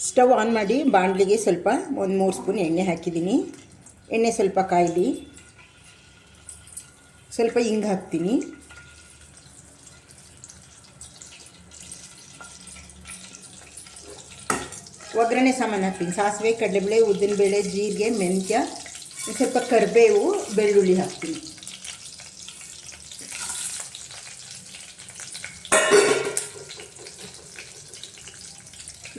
Stove on ಮಾಡಿ ಬಾಣಲಿಗೆ ಸ್ವಲ್ಪ 1-3 spoon ಎಣ್ಣೆ ಹಾಕಿದ್ದೀನಿ. ಎಣ್ಣೆ ಸ್ವಲ್ಪ ಕಾಯಲಿ. ಸ್ವಲ್ಪ ಹಿಂಗೆ ಹಾಕ್ತೀನಿ. ಒಗ್ಗರಣೆ ಸಾಮಾನು ಹಾಕ್ತೀನಿ. ಸಾಸಿವೆ, ಕಡಲೆಬೇಳೆ, ಉದ್ದಿನಬೇಳೆ, ಜೀರಿಗೆ, ಮೆಂತ್ಯ, ಸ್ವಲ್ಪ ಕರಿಬೇವು, ಬೆಳ್ಳುಳ್ಳಿ ಹಾಕ್ತೀನಿ.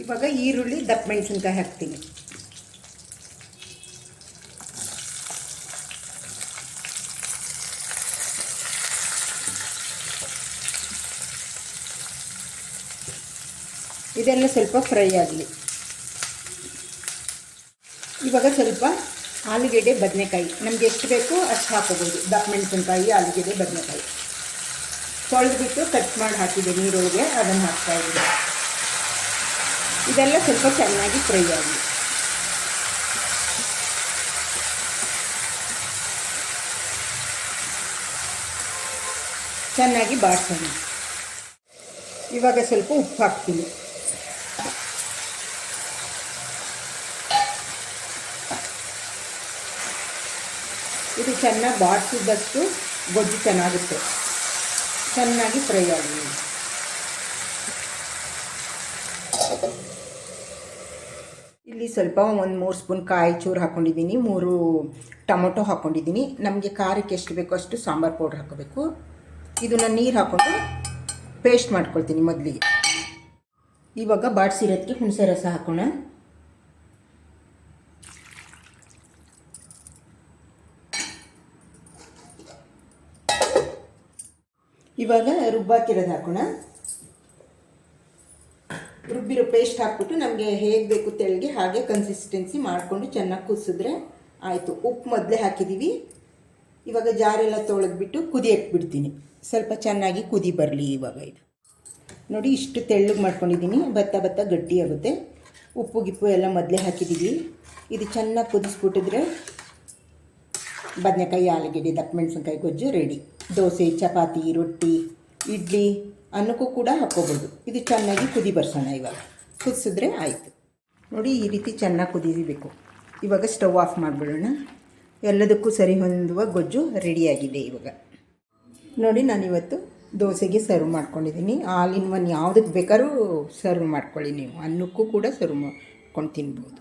ಇವಾಗ ಈರುಳ್ಳಿ, ದಪ್ಪ ಮೆಣಸಿನ್ಕಾಯಿ ಹಾಕ್ತೀನಿ. ಇದೆಲ್ಲ ಸ್ವಲ್ಪ ಫ್ರೈ ಆಗಲಿ. ಇವಾಗ ಸ್ವಲ್ಪ ಆಲೂಗೆಡ್ಡೆ, ಬದನೆಕಾಯಿ ನಮಗೆ ಎಷ್ಟು ಬೇಕೋ ಅಷ್ಟು ಹಾಕೋಬೋದು. ದಪ್ಪ ಮೆಣಸಿನ್ಕಾಯಿ, ಆಲೂಗೆಡ್ಡೆ, ಬದನೆಕಾಯಿ ತೊಳೆದ್ಬಿಟ್ಟು ಕಟ್ ಮಾಡಿ ಹಾಕಿದೆ ನೀರೊಳಗೆ, ಅದನ್ನು ಹಾಕ್ತಾಯಿದ್ದೀನಿ. ಇದೆಲ್ಲ ಸ್ವಲ್ಪ ಚೆನ್ನಾಗಿ ಫ್ರೈ ಆಗಲಿ. ಚೆನ್ನಾಗಿ ಬಾಡಿಸೋಣ. ಇವಾಗ ಸ್ವಲ್ಪ ಉಪ್ಪು ಹಾಕ್ತೀನಿ. ಇದು ಚೆನ್ನಾಗಿ ಬಾಡಿಸಿದಷ್ಟು ಗೊಜ್ಜು ಚೆನ್ನಾಗುತ್ತೆ. ಚೆನ್ನಾಗಿ ಫ್ರೈ ಆಗಲಿ. ಇಲ್ಲಿ ಸ್ವಲ್ಪ 1-3 ಸ್ಪೂನ್ ಕಾಯಿ ಚೂರು ಹಾಕ್ಕೊಂಡಿದ್ದೀನಿ. 3 ಟೊಮೊಟೊ ಹಾಕ್ಕೊಂಡಿದ್ದೀನಿ. ನಮಗೆ ಖಾರಕ್ಕೆ ಎಷ್ಟು ಬೇಕೋ ಅಷ್ಟು ಸಾಂಬಾರು ಪೌಡ್ರ್ ಹಾಕೋಬೇಕು. ಇದನ್ನು ನೀರು ಹಾಕ್ಕೊಂಡು ಪೇಸ್ಟ್ ಮಾಡ್ಕೊಳ್ತೀನಿ ಮೊದಲಿಗೆ. ಇವಾಗ ಬಾಡಿಸಿರೋದಕ್ಕೆ ಹುಣಸೆ ರಸ ಹಾಕೋಣ. ಇವಾಗ ರುಬ್ಬಾಕಿರೋದು ಹಾಕೋಣ. ರುಬ್ಬಿರೋ ಪೇಸ್ಟ್ ಹಾಕ್ಬಿಟ್ಟು ನಮಗೆ ಹೇಗೆ ಬೇಕು ತೆಳ್ಳಗೆ ಹಾಗೆ ಕನ್ಸಿಸ್ಟೆನ್ಸಿ ಮಾಡಿಕೊಂಡು ಚೆನ್ನಾಗಿ ಕುದಿಸಿದ್ರೆ ಆಯಿತು. ಉಪ್ಪು ಮೊದಲೇ ಹಾಕಿದ್ದೀವಿ. ಇವಾಗ ಜಾರೆಲ್ಲ ತೊಳೆದ್ಬಿಟ್ಟು ಕುದಿಯಕ್ಕೆ ಬಿಡ್ತೀನಿ. ಸ್ವಲ್ಪ ಚೆನ್ನಾಗಿ ಕುದಿ ಬರಲಿ. ಇವಾಗ ಇದು ನೋಡಿ, ಇಷ್ಟು ತೆಳ್ಳಗೆ ಮಾಡ್ಕೊಂಡಿದ್ದೀನಿ. ಭತ್ತ ಗಟ್ಟಿ ಆಗುತ್ತೆ. ಉಪ್ಪು ಗಿಪ್ಪು ಎಲ್ಲ ಮೊದಲೇ ಹಾಕಿದ್ದೀವಿ. ಇದು ಚೆನ್ನಾಗಿ ಕುದಿಸ್ಬಿಟ್ಟಿದ್ರೆ ಬದನೆಕಾಯಿ, ಆಲೂಗೆಡ್ಡೆ, ದಪ್ಪ ಮೆಣಸಿನ್ಕಾಯಿ ಗೊಜ್ಜು ರೆಡಿ. ದೋಸೆ, ಚಪಾತಿ, ರೊಟ್ಟಿ, ಇಡ್ಲಿ ಅನ್ನಕ್ಕೂ ಕೂಡ ಹಾಕ್ಕೋಬೋದು. ಇದು ಚೆನ್ನಾಗಿ ಕುದಿ ಬರ್ಸೋಣ. ಇವಾಗ ಕುದಿಸಿದ್ರೆ ಆಯಿತು. ನೋಡಿ, ಈ ರೀತಿ ಚೆನ್ನಾಗಿ ಕುದಿಬೇಕು. ಇವಾಗ ಸ್ಟವ್ ಆಫ್ ಮಾಡಿಬಿಡೋಣ. ಎಲ್ಲದಕ್ಕೂ ಸರಿ ಹೊಂದುವ ಗೊಜ್ಜು ರೆಡಿಯಾಗಿದೆ. ಇವಾಗ ನೋಡಿ, ನಾನಿವತ್ತು ದೋಸೆಗೆ ಸರ್ವ್ ಮಾಡ್ಕೊಂಡಿದ್ದೀನಿ. ಆಲ್ ಇನ್ ಒನ್ ಯಾವುದಕ್ಕೆ ಬೇಕಾದ್ರೂ ಸರ್ವ್ ಮಾಡ್ಕೊಳ್ಳಿ. ನೀವು ಅನ್ನಕ್ಕೂ ಕೂಡ ಸರ್ವ್ ಮಾಡ್ಕೊಂಡು ತಿನ್ಬೋದು.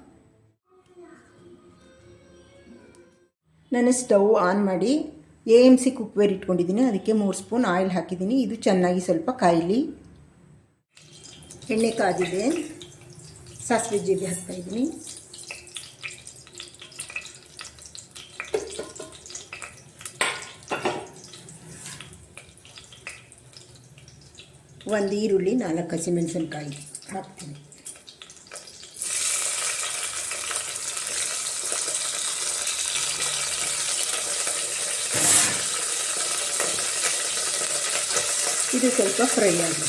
ನಾನು ಸ್ಟವ್ ಆನ್ ಮಾಡಿ AMC ಕುಕ್ವೇರ್ ಇಟ್ಕೊಂಡಿದ್ದೀನಿ. ಅದಕ್ಕೆ 3 ಸ್ಪೂನ್ ಆಯಿಲ್ ಹಾಕಿದ್ದೀನಿ. ಇದು ಚೆನ್ನಾಗಿ ಸ್ವಲ್ಪ ಕಾಯಲಿ. ಎಣ್ಣೆ ಕಾದಿದೆ. ಸಾಸಿವೆ ಜೀರಿಗೆ ಹಾಕ್ತಾಯಿದ್ದೀನಿ. ಒಂದು ಈರುಳ್ಳಿ, 4 ಹಸಿಮೆಣಸಿನ್ಕಾಯಿ ಹಾಕ್ತೀನಿ. ಇದು ಸ್ವಲ್ಪ ಫ್ರೈ ಆಗಿದೆ.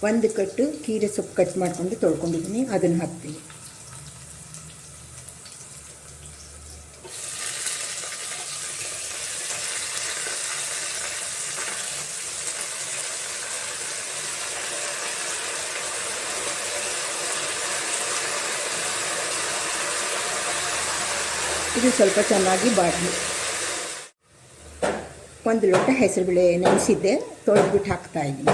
1 ಕಟ್ಟು ಕೀರೆ ಸೊಪ್ಪು ಕಟ್ ಮಾಡಿಕೊಂಡು ತೊಳ್ಕೊಂಡಿದ್ದೀನಿ. ಅದನ್ನು ಹಾಕ್ತೀನಿ. ಇದು ಸ್ವಲ್ಪ ಚೆನ್ನಾಗಿ ಬಾಡಲಿ. 1 ಲೋಟ ಹೆಸರುಬೇಳೆ ನೆನೆಸಿದ್ದೆ, ತೊಳೆದ್ಬಿಟ್ಟು ಹಾಕ್ತಾಯಿದ್ದೀನಿ.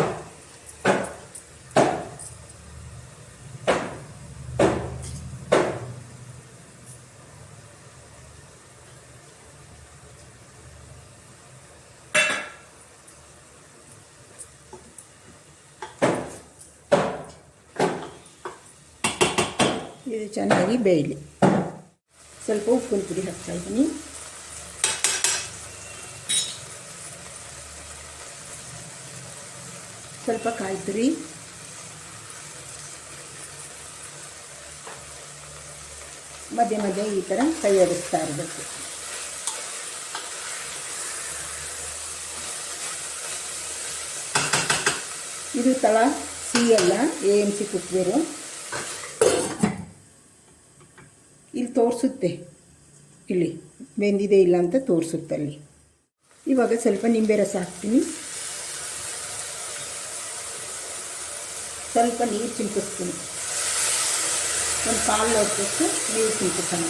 ಇದು ಚೆನ್ನಾಗಿ ಬೇಯಲಿ. ಸ್ವಲ್ಪ ಉಪ್ಪಿನ ಪುಡಿ ಹಾಕ್ತಾಯಿದ್ದೀನಿ. ಸ್ವಲ್ಪ ಕಾಯಿ ತುರಿ, ಮಧ್ಯೆ ಈ ಥರ ಕೈ ಆಡಿಸ್ತಾ ಇರಬೇಕು. ಇದು ತಳ ಸಿಹಿಯಲ್ಲ, AMC ಕುಕ್ವೇರು. ಇಲ್ಲಿ ತೋರಿಸುತ್ತೆ, ಇಲ್ಲಿ ಬೆಂದಿದೆ ಇಲ್ಲ ಅಂತ ತೋರಿಸುತ್ತೆ ಅಲ್ಲಿ. ಇವಾಗ ಸ್ವಲ್ಪ ನಿಂಬೆ ರಸ ಹಾಕ್ತೀನಿ. ಸ್ವಲ್ಪ ನೀರು ಚಿಮ್ಕಿಸ್ತೀನಿ, ಒಂದು ಕಾಲು ಲೋಟದಷ್ಟು ನೀರು ಚಿಮ್ಕಿಸೋಣ.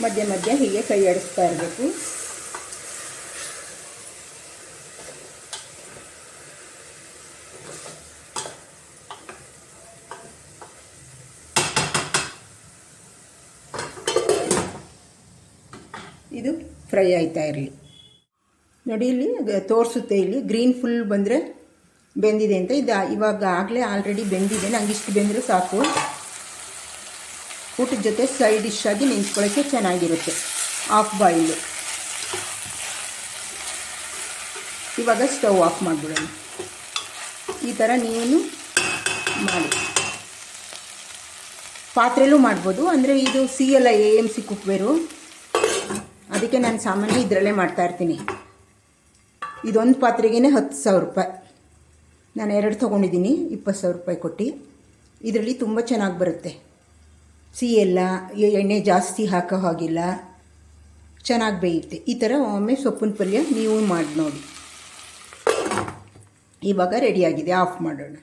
ಮಧ್ಯ ಮಧ್ಯ ಹೀಗೆ ಕೈ ಆಡಿಸ್ತಾ ಇರಬೇಕು. ಇದು ಫ್ರೈ ಆಯ್ತಾ ಇರಲಿ. ನೋಡಿ ಇಲ್ಲಿ ತೋರಿಸುತ್ತೆ, ಇಲ್ಲಿ ಗ್ರೀನ್ ಫುಲ್ ಬಂದರೆ ಬೆಂದಿದೆ ಅಂತ. ಇದು ಇವಾಗ ಆಗಲೇ ಆಲ್ರೆಡಿ ಬೆಂದಿದೆ. ನಂಗೆ ಇಷ್ಟು ಬೆಂದರೆ ಸಾಕು. ಊಟದ ಜೊತೆ ಸೈಡ್ ಡಿಶ್ ಆಗಿ ನೆಂಚ್ಕೊಳ್ಳೋಕ್ಕೆ ಚೆನ್ನಾಗಿರುತ್ತೆ. ಆಫ್ ಬಾಯಿಲು. ಇವಾಗ ಸ್ಟವ್ ಆಫ್ ಮಾಡಿಬಿಡೋಣ. ಈ ಥರ ನೀವು ಮಾಡಿ. ಪಾತ್ರೆಲೂ ಮಾಡ್ಬೋದು, ಅಂದರೆ ಇದು ಸಿಎಲ್ಲ AMC ಕುಕ್ವೇರು, ಅದಕ್ಕೆ ನಾನು ಸಾಮಾನ್ಯ ಇದರಲ್ಲೇ ಮಾಡ್ತಾಯಿರ್ತೀನಿ. ಇದೊಂದು ಪಾತ್ರೆಗೇ 10,000 ರೂಪಾಯಿ. ನಾನು 2 ತೊಗೊಂಡಿದ್ದೀನಿ, 20,000 ರೂಪಾಯಿ ಕೊಟ್ಟು. ಇದರಲ್ಲಿ ತುಂಬ ಚೆನ್ನಾಗಿ ಬರುತ್ತೆ. ಸಿಎಲ್ಲ ಎಣ್ಣೆ ಜಾಸ್ತಿ ಹಾಕೋ ಹಾಗಿಲ್ಲ, ಚೆನ್ನಾಗಿ ಬೇಯುತ್ತೆ. ಈ ಥರ ಒಮ್ಮೆ ಸೊಪ್ಪಿನ ಪಲ್ಯ ನೀವು ಮಾಡಿ ನೋಡಿ. ಇವಾಗ ರೆಡಿಯಾಗಿದೆ, ಆಫ್ ಮಾಡೋಣ.